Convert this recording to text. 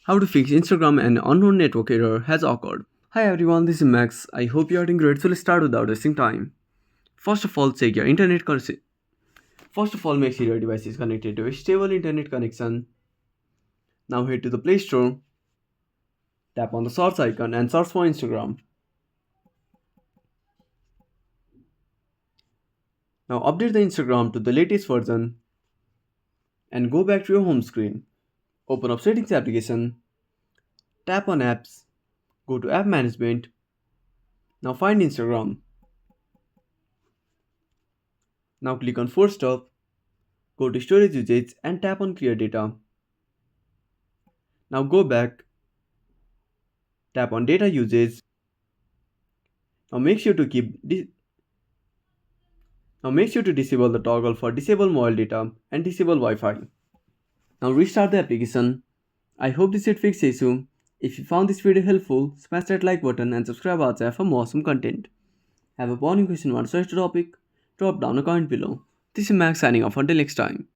How to fix Instagram and unknown network error has occurred. Hi everyone, this is Max. I hope you are doing great. So let's start without wasting time. First of all, check your internet connection. First of all, make sure your device is connected to a stable internet connection. Now head to the Play Store, tap on the search icon and search for Instagram. Now update the Instagram to the latest version and go back to your home screen. Open up Settings application, tap on Apps, go to App Management. Now find Instagram. Now click on Force Stop, go to Storage Usage and tap on Clear Data. Now go back, tap on Data Usage. Now make sure to disable the toggle for disable mobile data and disable Wi-Fi. Now restart the application. I hope this should fix the issue. If you found this video helpful, smash that like button and subscribe our channel for more awesome content. Have a burning question or such topic? Drop down a comment below. This is Max signing off until next time.